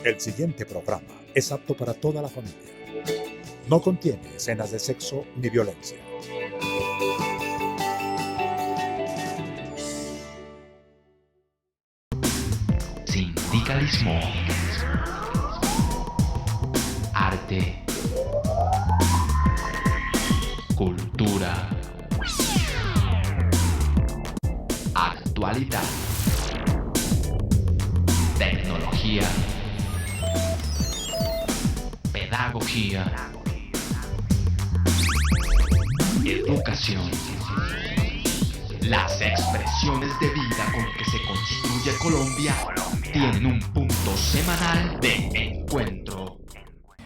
El siguiente programa es apto para toda la familia. No contiene escenas de sexo ni violencia. Sindicalismo, arte, cultura, actualidad, tecnología, pedagogía, educación. Las expresiones de vida con que se construye Colombia tienen un punto semanal de encuentro.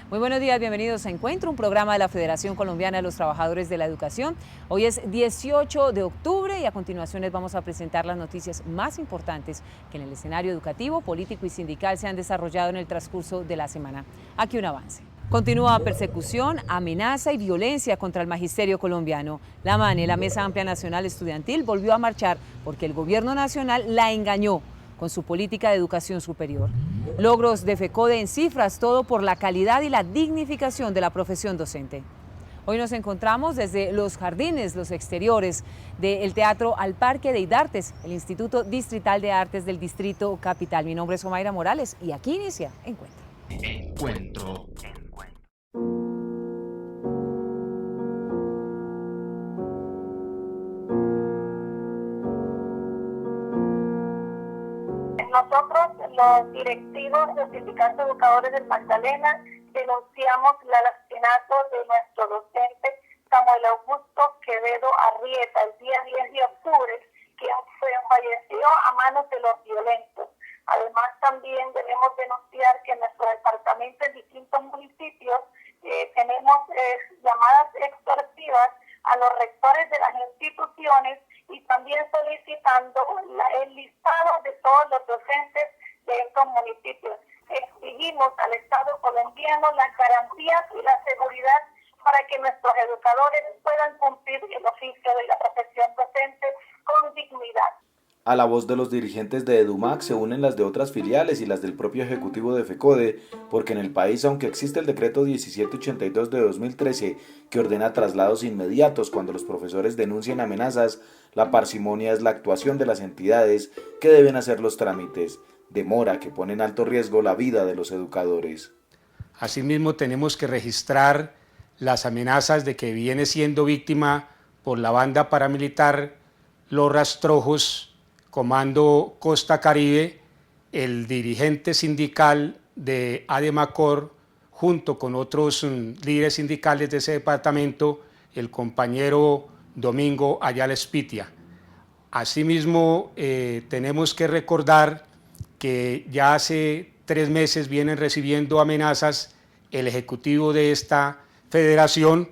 Muy buenos días, bienvenidos a Encuentro, un programa de la Federación Colombiana de los Trabajadores de la Educación. Hoy es 18 de octubre y a continuación les vamos a presentar las noticias más importantes que en el escenario educativo, político y sindical se han desarrollado en el transcurso de la semana. Aquí un avance. Continúa persecución, amenaza y violencia contra el magisterio colombiano. La MANE, la Mesa Amplia Nacional Estudiantil, volvió a marchar porque el gobierno nacional la engañó con su política de educación superior. Logros de FECODE en cifras, todo por la calidad y la dignificación de la profesión docente. Hoy nos encontramos desde los jardines, los exteriores del Teatro al Parque de Idartes, el Instituto Distrital de Artes del Distrito Capital. Mi nombre es Omaira Morales y aquí inicia Encuentro. Encuentro. Nosotros, los directivos del Sindicato de Educadores del Magdalena, denunciamos el asesinato de nuestro docente Samuel Augusto Quevedo Arrieta el día 10 de octubre, quien falleció a manos de los violentos. Además, también debemos denunciar que en nuestro departamento, en distintos municipios, tenemos llamadas extorsivas a los rectores de las instituciones y también solicitando el listado de todos los docentes de estos municipios. Exigimos al Estado colombiano las garantías y la seguridad para que nuestros educadores puedan cumplir el oficio de la profesión docente con dignidad. A la voz de los dirigentes de EDUMAC se unen las de otras filiales y las del propio ejecutivo de FECODE, porque en el país, aunque existe el decreto 1782 de 2013 que ordena traslados inmediatos cuando los profesores denuncien amenazas, la parsimonia es la actuación de las entidades que deben hacer los trámites, demora que pone en alto riesgo la vida de los educadores. Asimismo, tenemos que registrar las amenazas de que viene siendo víctima por la banda paramilitar Los Rastrojos, Comando Costa Caribe, el dirigente sindical de ADEMACOR, junto con otros líderes sindicales de ese departamento, el compañero Domingo Ayala Espitia. Asimismo, tenemos que recordar que ya hace 3 meses vienen recibiendo amenazas el ejecutivo de esta federación,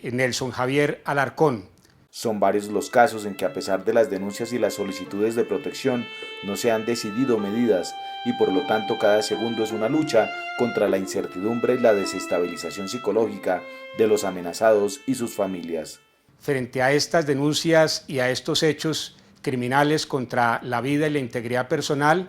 Nelson Javier Alarcón. Son varios los casos en que a pesar de las denuncias y las solicitudes de protección no se han decidido medidas y por lo tanto cada segundo es una lucha contra la incertidumbre y la desestabilización psicológica de los amenazados y sus familias. Frente a estas denuncias y a estos hechos criminales contra la vida y la integridad personal,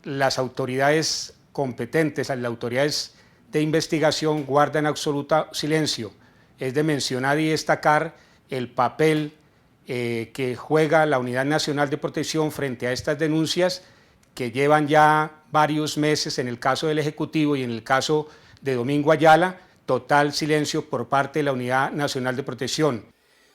las autoridades competentes, las autoridades de investigación guardan absoluto silencio. Es de mencionar y destacar el papel que juega la Unidad Nacional de Protección frente a estas denuncias que llevan ya varios meses en el caso del Ejecutivo y en el caso de Domingo Ayala, total silencio por parte de la Unidad Nacional de Protección.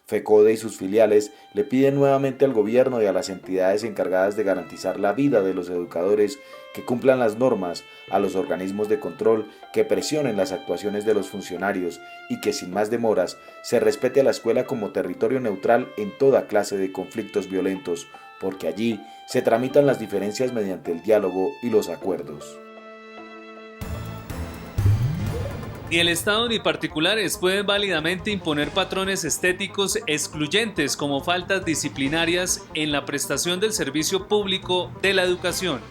FECODE y sus filiales le piden nuevamente al gobierno y a las entidades encargadas de garantizar la vida de los educadores que cumplan las normas, a los organismos de control que presionen las actuaciones de los funcionarios y que sin más demoras se respete a la escuela como territorio neutral en toda clase de conflictos violentos, porque allí se tramitan las diferencias mediante el diálogo y los acuerdos. Ni el Estado ni particulares pueden válidamente imponer patrones estéticos excluyentes como faltas disciplinarias en la prestación del servicio público de la educación.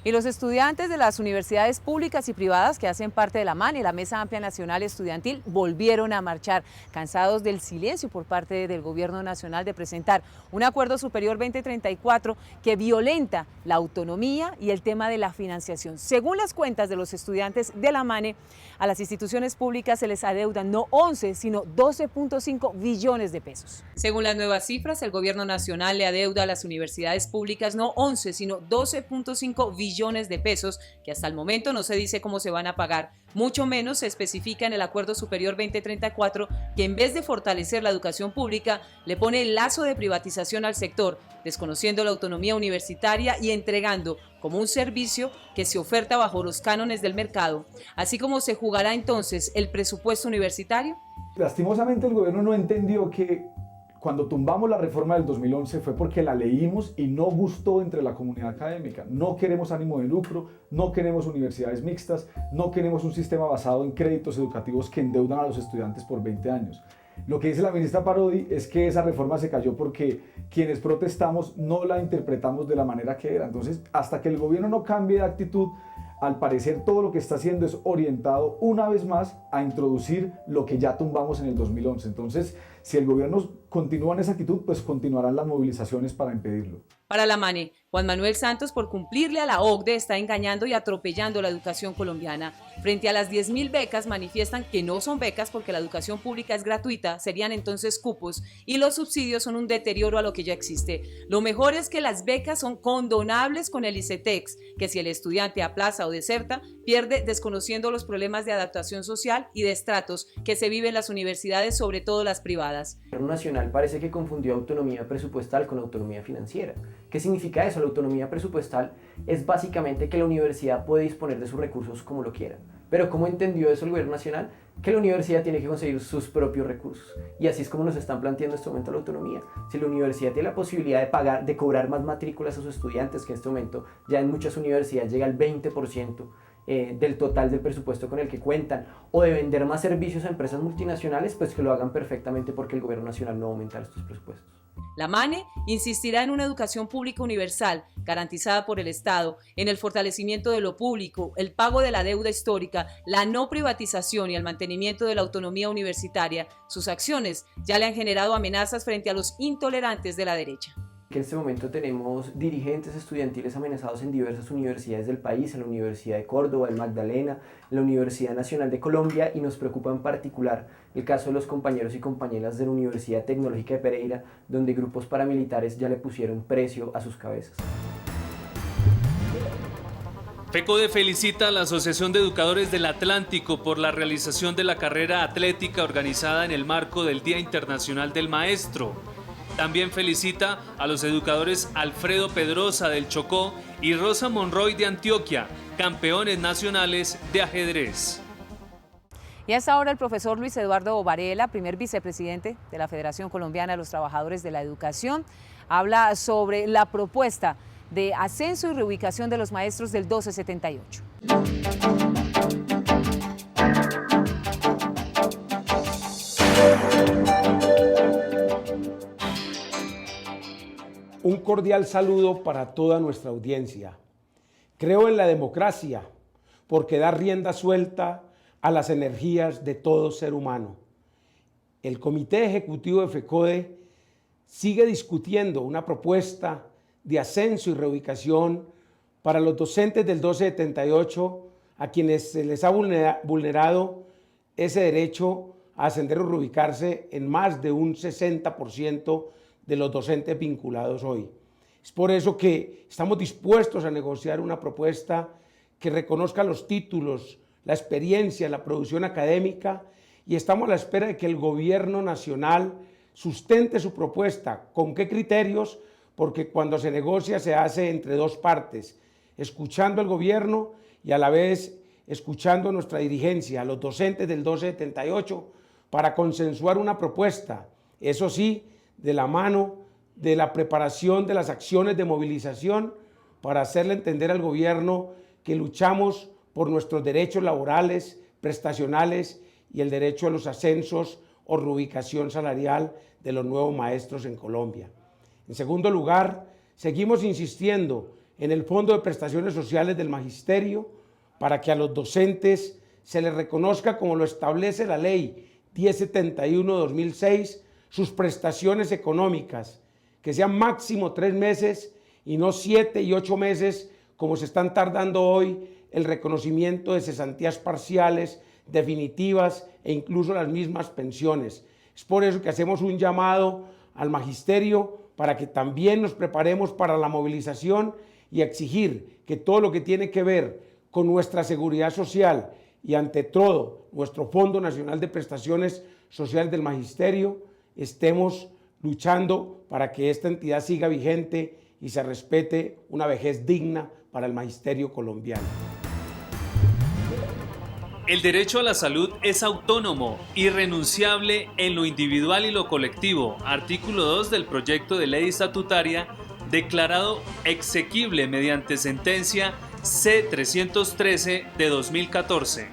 Y los estudiantes de las universidades públicas y privadas que hacen parte de la MANE, la Mesa Amplia Nacional Estudiantil, volvieron a marchar, cansados del silencio por parte del Gobierno Nacional de presentar un Acuerdo Superior 2034 que violenta la autonomía y el tema de la financiación. Según las cuentas de los estudiantes de la MANE, a las instituciones públicas se les adeudan no 11, sino 12.5 billones de pesos. Según las nuevas cifras, el Gobierno Nacional le adeuda a las universidades públicas no 11, sino 12.5 billones de pesos, que hasta el momento no se dice cómo se van a pagar. Mucho menos se especifica en el Acuerdo Superior 2034 que en vez de fortalecer la educación pública, le pone el lazo de privatización al sector, desconociendo la autonomía universitaria y entregando como un servicio que se oferta bajo los cánones del mercado. Así como se jugará entonces el presupuesto universitario. Lastimosamente el gobierno no entendió que cuando tumbamos la reforma del 2011 fue porque la leímos y no gustó entre la comunidad académica. No queremos ánimo de lucro, no queremos universidades mixtas, no queremos un sistema basado en créditos educativos que endeudan a los estudiantes por 20 años. Lo que dice la ministra Parodi es que esa reforma se cayó porque quienes protestamos no la interpretamos de la manera que era. Entonces, hasta que el gobierno no cambie de actitud, al parecer todo lo que está haciendo es orientado una vez más a introducir lo que ya tumbamos en el 2011. Entonces, si el gobierno continúa en esa actitud, pues continuarán las movilizaciones para impedirlo. Para la MANE, Juan Manuel Santos, por cumplirle a la OCDE, está engañando y atropellando la educación colombiana. Frente a las 10.000 becas, manifiestan que no son becas porque la educación pública es gratuita, serían entonces cupos, y los subsidios son un deterioro a lo que ya existe. Lo mejor es que las becas son condonables con el ICETEX, que si el estudiante aplaza o deserta, pierde desconociendo los problemas de adaptación social y de estratos que se viven en las universidades, sobre todo las privadas. El Gobierno Nacional parece que confundió autonomía presupuestal con autonomía financiera. ¿Qué significa eso? La autonomía presupuestal es básicamente que la universidad puede disponer de sus recursos como lo quiera. Pero ¿cómo entendió eso el Gobierno Nacional? Que la universidad tiene que conseguir sus propios recursos. Y así es como nos están planteando en este momento la autonomía. Si la universidad tiene la posibilidad de pagar, de cobrar más matrículas a sus estudiantes, que en este momento ya en muchas universidades llega al 20%, del total del presupuesto con el que cuentan, o de vender más servicios a empresas multinacionales, pues que lo hagan perfectamente porque el Gobierno Nacional no va a aumentar estos presupuestos. La MANE insistirá en una educación pública universal, garantizada por el Estado, en el fortalecimiento de lo público, el pago de la deuda histórica, la no privatización y el mantenimiento de la autonomía universitaria. Sus acciones ya le han generado amenazas frente a los intolerantes de la derecha. Que en este momento tenemos dirigentes estudiantiles amenazados en diversas universidades del país, en la Universidad de Córdoba, en Magdalena, en la Universidad Nacional de Colombia, y nos preocupa en particular el caso de los compañeros y compañeras de la Universidad Tecnológica de Pereira, donde grupos paramilitares ya le pusieron precio a sus cabezas. FECODE felicita a la Asociación de Educadores del Atlántico por la realización de la carrera atlética organizada en el marco del Día Internacional del Maestro. También felicita a los educadores Alfredo Pedrosa del Chocó y Rosa Monroy de Antioquia, campeones nacionales de ajedrez. Y a esta hora el profesor Luis Eduardo Varela, primer vicepresidente de la Federación Colombiana de los Trabajadores de la Educación, habla sobre la propuesta de ascenso y reubicación de los maestros del 1278. Un cordial saludo para toda nuestra audiencia. Creo en la democracia porque da rienda suelta a las energías de todo ser humano. El Comité Ejecutivo de FECODE sigue discutiendo una propuesta de ascenso y reubicación para los docentes del 1278 a quienes se les ha vulnerado ese derecho a ascender o reubicarse en más de un 60% de los docentes vinculados hoy. Es por eso que estamos dispuestos a negociar una propuesta que reconozca los títulos, la experiencia, la producción académica, y estamos a la espera de que el gobierno nacional sustente su propuesta. ¿Con qué criterios? Porque cuando se negocia se hace entre dos partes, escuchando al gobierno y a la vez escuchando a nuestra dirigencia, a los docentes del 1278, para consensuar una propuesta, eso sí, de la mano de la preparación de las acciones de movilización para hacerle entender al gobierno que luchamos por nuestros derechos laborales, prestacionales y el derecho a los ascensos o reubicación salarial de los nuevos maestros en Colombia. En segundo lugar, seguimos insistiendo en el Fondo de Prestaciones Sociales del Magisterio para que a los docentes se les reconozca, como lo establece la Ley 1071/2006, sus prestaciones económicas, que sean máximo 3 meses y no 7 y 8 meses, como se están tardando hoy el reconocimiento de cesantías parciales, definitivas e incluso las mismas pensiones. Es por eso que hacemos un llamado al magisterio para que también nos preparemos para la movilización y exigir que todo lo que tiene que ver con nuestra seguridad social y ante todo nuestro Fondo Nacional de Prestaciones Sociales del Magisterio, estemos luchando para que esta entidad siga vigente y se respete una vejez digna para el magisterio colombiano. El derecho a la salud es autónomo, irrenunciable en lo individual y lo colectivo. Artículo 2 del proyecto de ley estatutaria, declarado exequible mediante sentencia C-313 de 2014.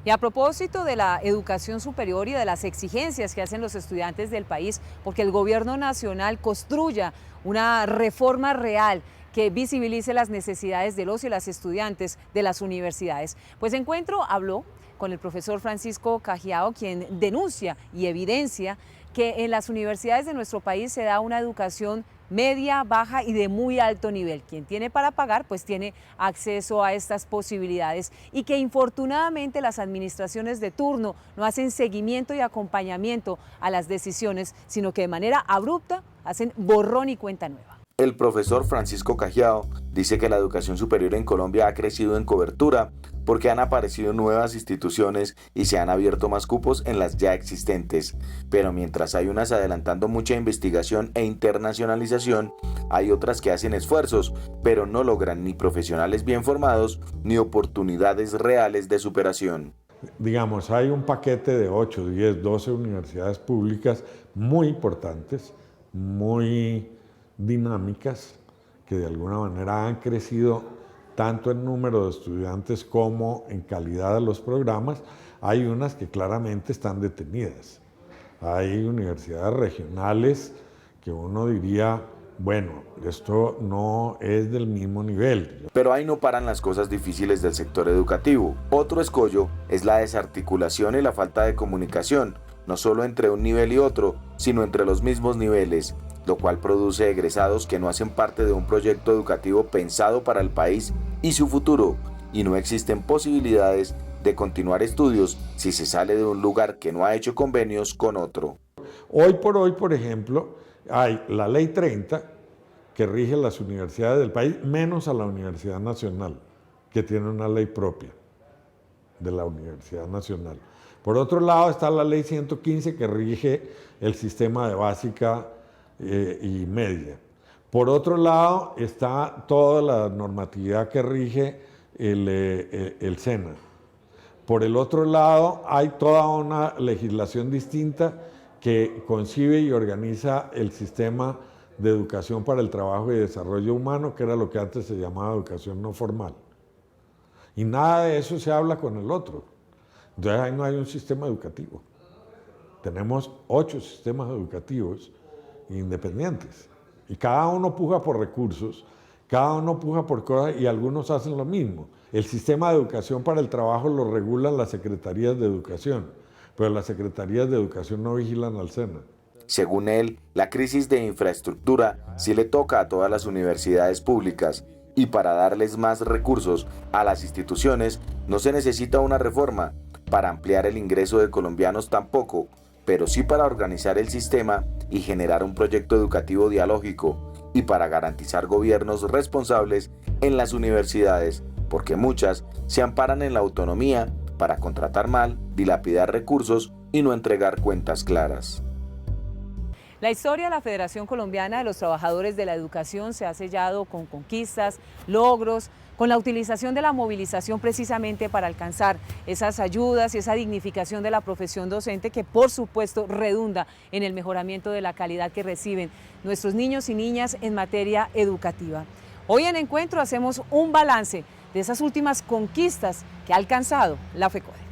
Y a propósito de la educación superior y de las exigencias que hacen los estudiantes del país, porque el gobierno nacional construya una reforma real que visibilice las necesidades de los y las estudiantes de las universidades. Pues Encuentro habló con el profesor Francisco Cajiao, quien denuncia y evidencia que en las universidades de nuestro país se da una educación media, baja y de muy alto nivel. Quien tiene para pagar, pues tiene acceso a estas posibilidades y que infortunadamente las administraciones de turno no hacen seguimiento y acompañamiento a las decisiones, sino que de manera abrupta hacen borrón y cuenta nueva. El profesor Francisco Cajiao dice que la educación superior en Colombia ha crecido en cobertura porque han aparecido nuevas instituciones y se han abierto más cupos en las ya existentes. Pero mientras hay unas adelantando mucha investigación e internacionalización, hay otras que hacen esfuerzos, pero no logran ni profesionales bien formados ni oportunidades reales de superación. Digamos, hay un paquete de 8, 10, 12 universidades públicas muy importantes, muy dinámicas, que de alguna manera han crecido tanto en número de estudiantes como en calidad de los programas. Hay unas que claramente están detenidas. Hay universidades regionales que uno diría, bueno, esto no es del mismo nivel. Pero ahí no paran las cosas difíciles del sector educativo. Otro escollo es la desarticulación y la falta de comunicación, no solo entre un nivel y otro, sino entre los mismos niveles, lo cual produce egresados que no hacen parte de un proyecto educativo pensado para el país y su futuro, y no existen posibilidades de continuar estudios si se sale de un lugar que no ha hecho convenios con otro. Hoy, por ejemplo, hay la Ley 30 que rige las universidades del país, menos a la Universidad Nacional, que tiene una ley propia de la Universidad Nacional. Por otro lado está la Ley 115 que rige el sistema de básica y media. Por otro lado está toda la normatividad que rige el SENA. Por el otro lado hay toda una legislación distinta que concibe y organiza el sistema de educación para el trabajo y desarrollo humano, que era lo que antes se llamaba educación no formal. Y nada de eso se habla con el otro. Entonces ahí no hay un sistema educativo. Tenemos 8 sistemas educativos independientes y cada uno puja por recursos, cada uno puja por cosas y algunos hacen lo mismo. El sistema de educación para el trabajo lo regulan las secretarías de educación, pero las secretarías de educación no vigilan al SENA. Según él, la crisis de infraestructura sí le toca a todas las universidades públicas y para darles más recursos a las instituciones no se necesita una reforma. Para ampliar el ingreso de colombianos tampoco, pero sí para organizar el sistema y generar un proyecto educativo dialógico y para garantizar gobiernos responsables en las universidades, porque muchas se amparan en la autonomía para contratar mal, dilapidar recursos y no entregar cuentas claras. La historia de la Federación Colombiana de los Trabajadores de la Educación se ha sellado con conquistas, logros, con la utilización de la movilización precisamente para alcanzar esas ayudas y esa dignificación de la profesión docente que por supuesto redunda en el mejoramiento de la calidad que reciben nuestros niños y niñas en materia educativa. Hoy en Encuentro hacemos un balance de esas últimas conquistas que ha alcanzado la FECODE.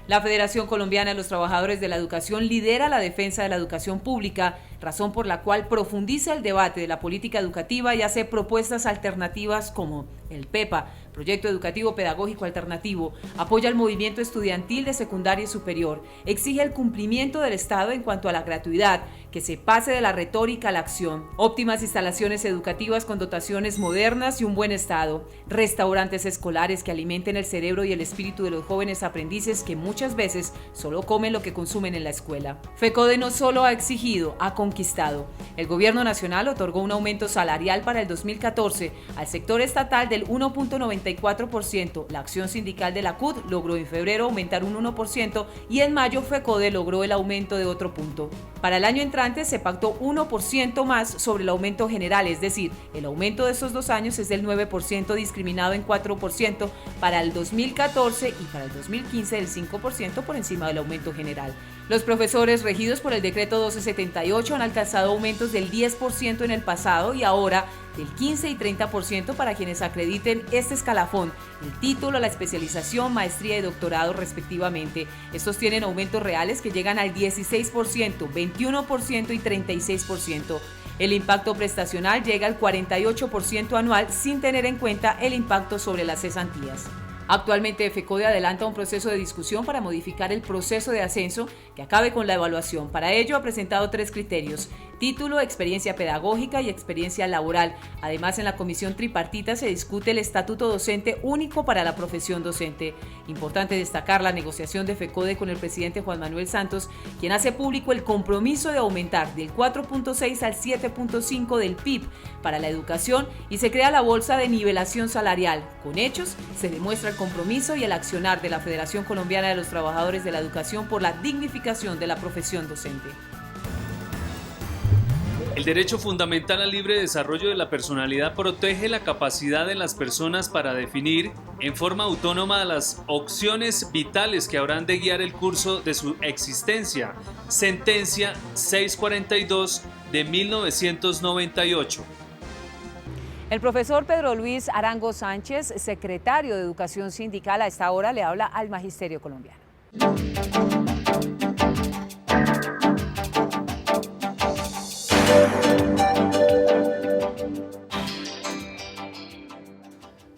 La Federación Colombiana de los Trabajadores de la Educación lidera la defensa de la educación pública razón por la cual profundiza el debate de la política educativa y hace propuestas alternativas como el PEPA, Proyecto Educativo Pedagógico Alternativo, apoya el movimiento estudiantil de secundaria y superior, exige el cumplimiento del Estado en cuanto a la gratuidad, que se pase de la retórica a la acción, óptimas instalaciones educativas con dotaciones modernas y un buen estado, restaurantes escolares que alimenten el cerebro y el espíritu de los jóvenes aprendices que muchas veces solo comen lo que consumen en la escuela. FECODE no solo ha exigido, ha conquistado. El gobierno nacional otorgó un aumento salarial para el 2014 al sector estatal del 1.94%, la acción sindical de la CUT logró en febrero aumentar un 1% y en mayo FECODE logró el aumento de otro punto. Para el año entrante se pactó 1% más sobre el aumento general, es decir, el aumento de estos 2 años es del 9% discriminado en 4% para el 2014 y para el 2015 del 5% por encima del aumento general. Los profesores regidos por el decreto 1278 han alcanzado aumentos del 10% en el pasado y ahora del 15 y 30% para quienes acrediten este escalafón, el título, la especialización, maestría y doctorado respectivamente. Estos tienen aumentos reales que llegan al 16%, 21% y 36%. El impacto prestacional llega al 48% anual sin tener en cuenta el impacto sobre las cesantías. Actualmente FECODE adelanta un proceso de discusión para modificar el proceso de ascenso que acabe con la evaluación. Para ello ha presentado 3 criterios: título, experiencia pedagógica y experiencia laboral. Además, en la comisión tripartita se discute el estatuto docente único para la profesión docente. Importante destacar la negociación de FECODE con el presidente Juan Manuel Santos, quien hace público el compromiso de aumentar del 4.6 al 7.5 del PIB para la educación y se crea la bolsa de nivelación salarial. Con hechos se demuestra el compromiso y el accionar de la Federación Colombiana de los Trabajadores de la Educación por la dignificación de la profesión docente. El derecho fundamental al libre desarrollo de la personalidad protege la capacidad de las personas para definir en forma autónoma las opciones vitales que habrán de guiar el curso de su existencia. Sentencia 642 de 1998. El profesor Pedro Luis Arango Sánchez, secretario de Educación Sindical, a esta hora le habla al Magisterio Colombiano.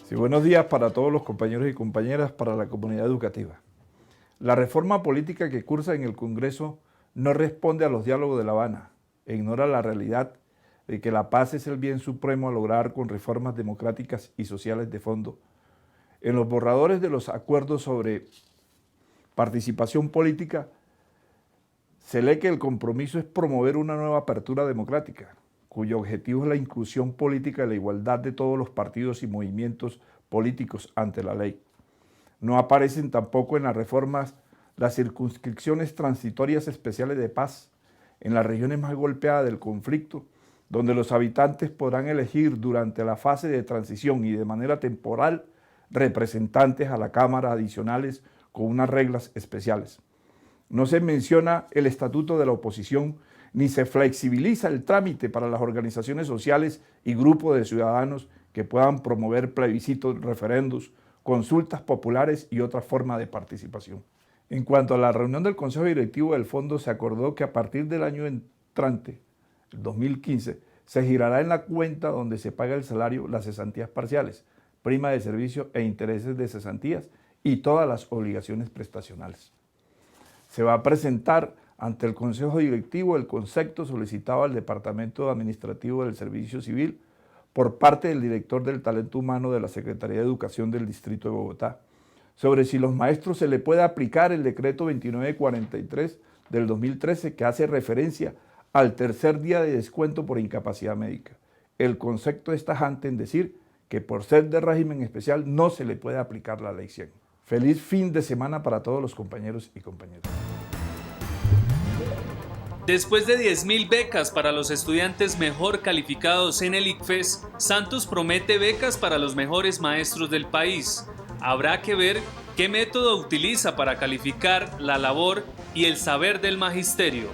Sí, buenos días para todos los compañeros y compañeras, para la comunidad educativa. La reforma política que cursa en el Congreso no responde a los diálogos de La Habana e ignora la realidad de que la paz es el bien supremo a lograr con reformas democráticas y sociales de fondo. En los borradores de los acuerdos sobre participación política se lee que el compromiso es promover una nueva apertura democrática, cuyo objetivo es la inclusión política y la igualdad de todos los partidos y movimientos políticos ante la ley. No aparecen tampoco en las reformas las circunscripciones transitorias especiales de paz en las regiones más golpeadas del conflicto, donde los habitantes podrán elegir durante la fase de transición y de manera temporal representantes a la Cámara adicionales con unas reglas especiales. No se menciona el estatuto de la oposición ni se flexibiliza el trámite para las organizaciones sociales y grupos de ciudadanos que puedan promover plebiscitos, referendos, consultas populares y otras formas de participación. En cuanto a la reunión del Consejo Directivo del Fondo, se acordó que a partir del año entrante, el 2015, se girará en la cuenta donde se paga el salario las cesantías parciales, prima de servicio e intereses de cesantías y todas las obligaciones prestacionales. Se va a presentar ante el Consejo Directivo el concepto solicitado al Departamento Administrativo del Servicio Civil por parte del director del Talento Humano de la Secretaría de Educación del Distrito de Bogotá, sobre si los maestros se le puede aplicar el decreto 2943 del 2013 que hace referencia al tercer día de descuento por incapacidad médica. El concepto es tajante en decir que por ser de régimen especial no se le puede aplicar la ley 100. Feliz fin de semana para todos los compañeros y compañeras. Después de 10.000 becas para los estudiantes mejor calificados en el ICFES, Santos promete becas para los mejores maestros del país. Habrá que ver qué método utiliza para calificar la labor y el saber del magisterio.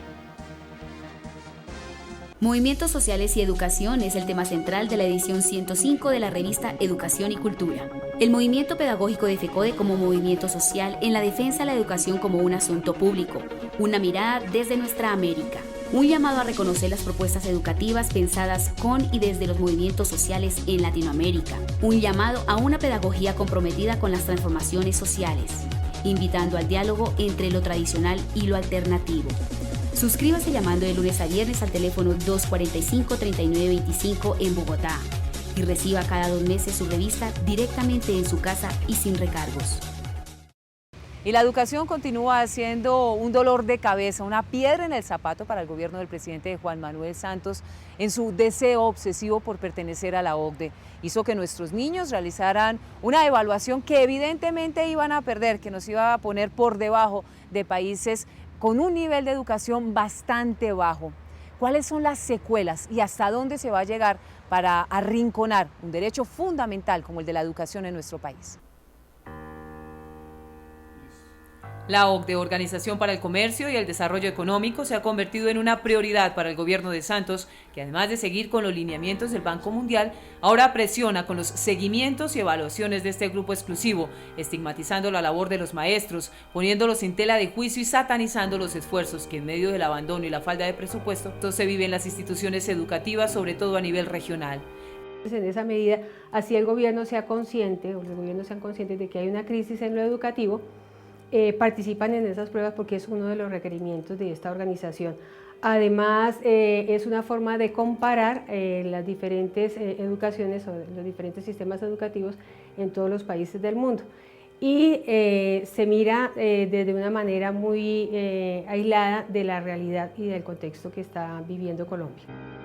Movimientos sociales y educación es el tema central de la edición 105 de la revista Educación y Cultura. El movimiento pedagógico de FECODE como movimiento social en la defensa de la educación como un asunto público, una mirada desde nuestra América. Un llamado a reconocer las propuestas educativas pensadas con y desde los movimientos sociales en Latinoamérica. Un llamado a una pedagogía comprometida con las transformaciones sociales, invitando al diálogo entre lo tradicional y lo alternativo. Suscríbase llamando de lunes a viernes al teléfono 245-3925 en Bogotá y reciba cada 2 meses su revista directamente en su casa y sin recargos. Y la educación continúa siendo un dolor de cabeza, una piedra en el zapato para el gobierno del presidente Juan Manuel Santos en su deseo obsesivo por pertenecer a la OCDE. Hizo que nuestros niños realizaran una evaluación que evidentemente iban a perder, que nos iba a poner por debajo de países con un nivel de educación bastante bajo. ¿Cuáles son las secuelas y hasta dónde se va a llegar para arrinconar un derecho fundamental como el de la educación en nuestro país? La OCDE, Organización para el Comercio y el Desarrollo Económico, se ha convertido en una prioridad para el gobierno de Santos, que además de seguir con los lineamientos del Banco Mundial, ahora presiona con los seguimientos y evaluaciones de este grupo exclusivo, estigmatizando la labor de los maestros, poniéndolos en tela de juicio y satanizando los esfuerzos que en medio del abandono y la falta de presupuesto se vive en las instituciones educativas, sobre todo a nivel regional. En esa medida, así el gobierno sea consciente, o los gobiernos sean conscientes de que hay una crisis en lo educativo, participan en esas pruebas porque es uno de los requerimientos de esta organización. Además, es una forma de comparar las diferentes educaciones o los diferentes sistemas educativos en todos los países del mundo. Y se mira desde una manera muy aislada de la realidad y del contexto que está viviendo Colombia.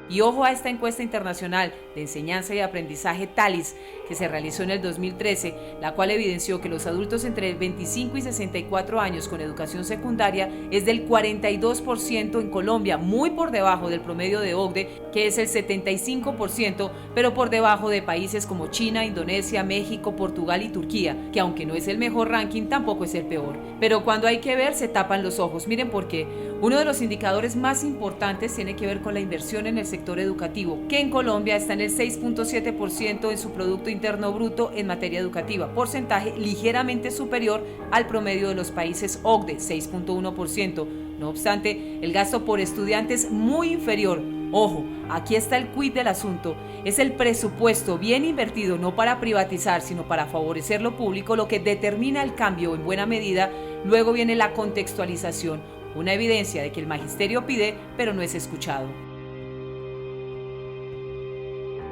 Y ojo a esta encuesta internacional de enseñanza y aprendizaje TALIS, que se realizó en el 2013, la cual evidenció que los adultos entre 25 y 64 años con educación secundaria es del 42% en Colombia, muy por debajo del promedio de OCDE, que es el 75%, pero por debajo de países como China, Indonesia, México, Portugal y Turquía, que aunque no es el mejor ranking, tampoco es el peor. Pero cuando hay que ver, se tapan los ojos. Miren por qué. Uno de los indicadores más importantes tiene que ver con la inversión en el sector educativo, que en Colombia está en el 6.7% en su Producto Interno Bruto en materia educativa, porcentaje ligeramente superior al promedio de los países OCDE, 6.1%. No obstante, el gasto por estudiante es muy inferior. Ojo, aquí está el quid del asunto. Es el presupuesto bien invertido, no para privatizar, sino para favorecer lo público, lo que determina el cambio en buena medida. Luego viene la contextualización, una evidencia de que el magisterio pide, pero no es escuchado.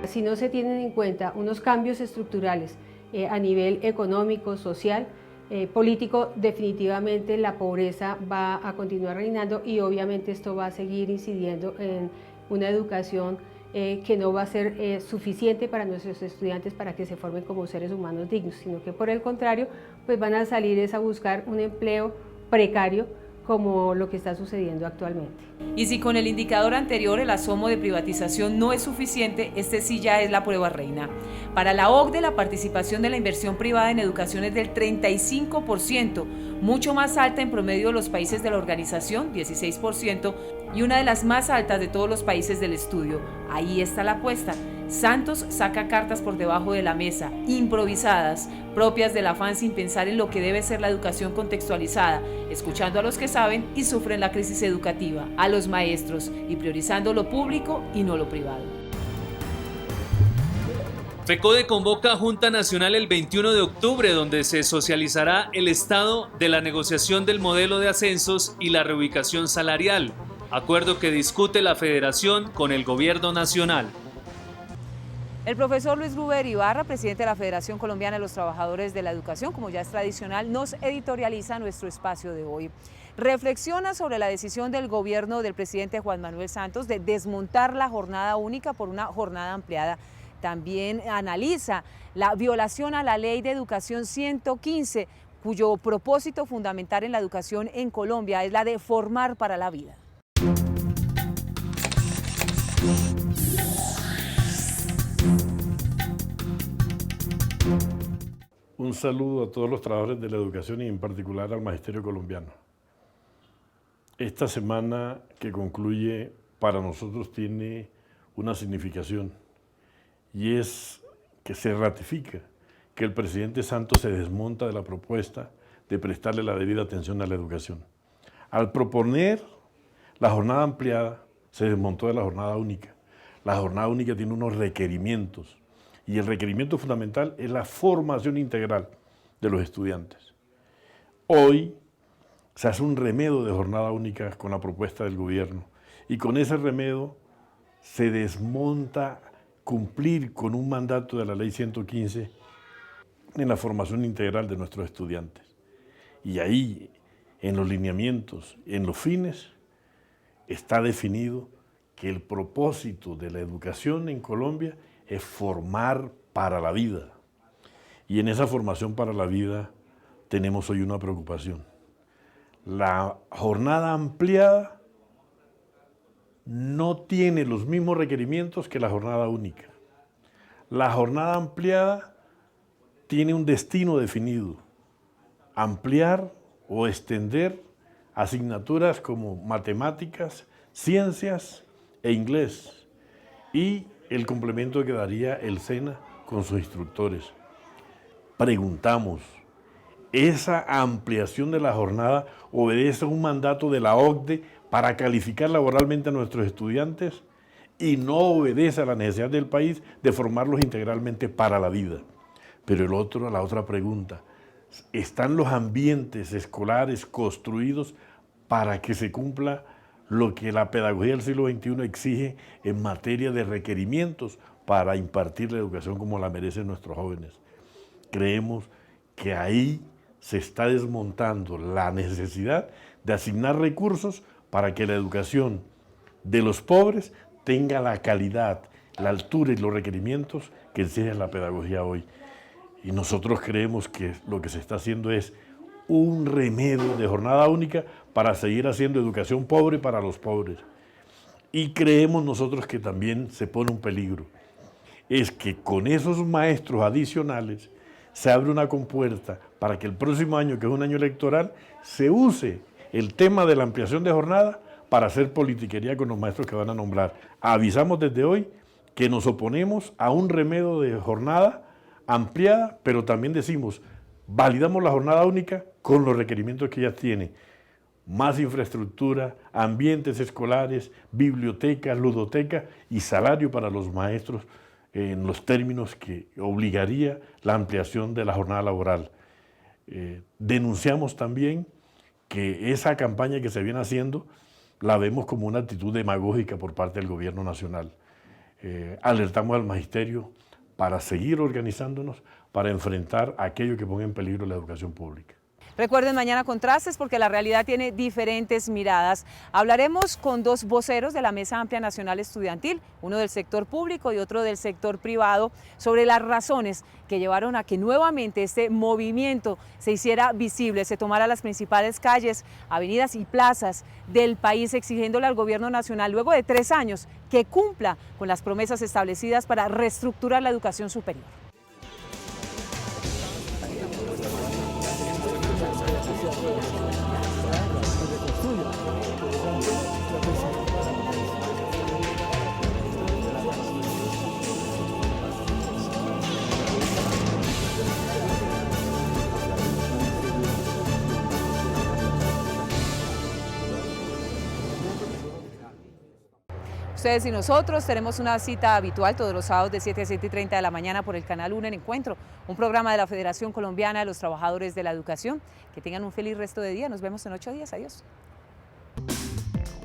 Si no se tienen en cuenta unos cambios estructurales a nivel económico, social, político, definitivamente la pobreza va a continuar reinando y obviamente esto va a seguir incidiendo en una educación que no va a ser suficiente para nuestros estudiantes para que se formen como seres humanos dignos, sino que por el contrario, pues van a salir a buscar un empleo precario como lo que está sucediendo actualmente. Y si con el indicador anterior el asomo de privatización no es suficiente, este sí ya es la prueba reina. Para la OCDE, la participación de la inversión privada en educación es del 35%, mucho más alta en promedio de los países de la organización, 16%, y una de las más altas de todos los países del estudio. Ahí está la apuesta. Santos saca cartas por debajo de la mesa, improvisadas, propias del afán sin pensar en lo que debe ser la educación contextualizada, escuchando a los que saben y sufren la crisis educativa, a los maestros, y priorizando lo público y no lo privado. FECODE convoca a Junta Nacional el 21 de octubre, donde se socializará el estado de la negociación del modelo de ascensos y la reubicación salarial, acuerdo que discute la Federación con el Gobierno Nacional. El profesor Luis Gruber Ibarra, presidente de la Federación Colombiana de los Trabajadores de la Educación, como ya es tradicional, nos editorializa nuestro espacio de hoy. Reflexiona sobre la decisión del gobierno del presidente Juan Manuel Santos de desmontar la jornada única por una jornada ampliada. También analiza la violación a la Ley de Educación 115, cuyo propósito fundamental en la educación en Colombia es la de formar para la vida. Un saludo a todos los trabajadores de la educación y en particular al magisterio colombiano. Esta semana que concluye para nosotros tiene una significación y es que se ratifica que el presidente Santos se desmonta de la propuesta de prestarle la debida atención a la educación. Al proponer La jornada ampliada se desmontó de la jornada única. La jornada única tiene unos requerimientos y el requerimiento fundamental es la formación integral de los estudiantes. Hoy se hace un remedio de jornada única con la propuesta del gobierno y con ese remedio se desmonta cumplir con un mandato de la Ley 115 en la formación integral de nuestros estudiantes. Y ahí, en los lineamientos, en los fines, está definido que el propósito de la educación en Colombia es formar para la vida. Y en esa formación para la vida tenemos hoy una preocupación. La jornada ampliada no tiene los mismos requerimientos que la jornada única. La jornada ampliada tiene un destino definido: ampliar o extender asignaturas como matemáticas, ciencias e inglés, y el complemento que daría el SENA con sus instructores. Preguntamos, ¿esa ampliación de la jornada obedece a un mandato de la OCDE para calificar laboralmente a nuestros estudiantes y no obedece a la necesidad del país de formarlos integralmente para la vida? Pero la otra pregunta, ¿están los ambientes escolares construidos para que se cumpla lo que la pedagogía del siglo XXI exige en materia de requerimientos para impartir la educación como la merecen nuestros jóvenes? Creemos que ahí se está desmontando la necesidad de asignar recursos para que la educación de los pobres tenga la calidad, la altura y los requerimientos que exige la pedagogía hoy. Y nosotros creemos que lo que se está haciendo es un remedio de jornada única para seguir haciendo educación pobre para los pobres. Y creemos nosotros que también se pone un peligro. Es que con esos maestros adicionales se abre una compuerta para que el próximo año, que es un año electoral, se use el tema de la ampliación de jornada para hacer politiquería con los maestros que van a nombrar. Avisamos desde hoy que nos oponemos a un remedio de jornada ampliada, pero también decimos, validamos la jornada única con los requerimientos que ella tiene: más infraestructura, ambientes escolares, bibliotecas, ludotecas y salario para los maestros en los términos que obligaría la ampliación de la jornada laboral. Denunciamos también que esa campaña que se viene haciendo la vemos como una actitud demagógica por parte del gobierno nacional. Alertamos al magisterio para seguir organizándonos para enfrentar aquello que ponga en peligro la educación pública. Recuerden, mañana Contrastes, porque la realidad tiene diferentes miradas. Hablaremos con dos voceros de la Mesa Amplia Nacional Estudiantil, uno del sector público y otro del sector privado, sobre las razones que llevaron a que nuevamente este movimiento se hiciera visible, se tomara las principales calles, avenidas y plazas del país, exigiéndole al gobierno nacional, luego de 3 años, que cumpla con las promesas establecidas para reestructurar la educación superior. Ustedes y nosotros tenemos una cita habitual todos los sábados de 7 a 7:30 de la mañana por el Canal 1 en Encuentro, un programa de la Federación Colombiana de los Trabajadores de la Educación. Que tengan un feliz resto de día. Nos vemos en 8 días. Adiós.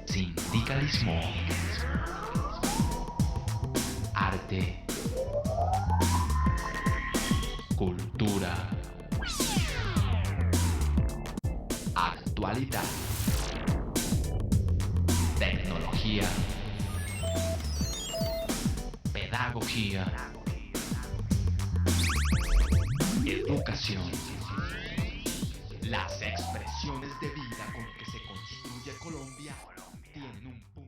Sindicalismo. Arte. Cultura. Actualidad. Tecnología. Pedagogía, educación, las expresiones de vida con que se construye Colombia tienen un punto.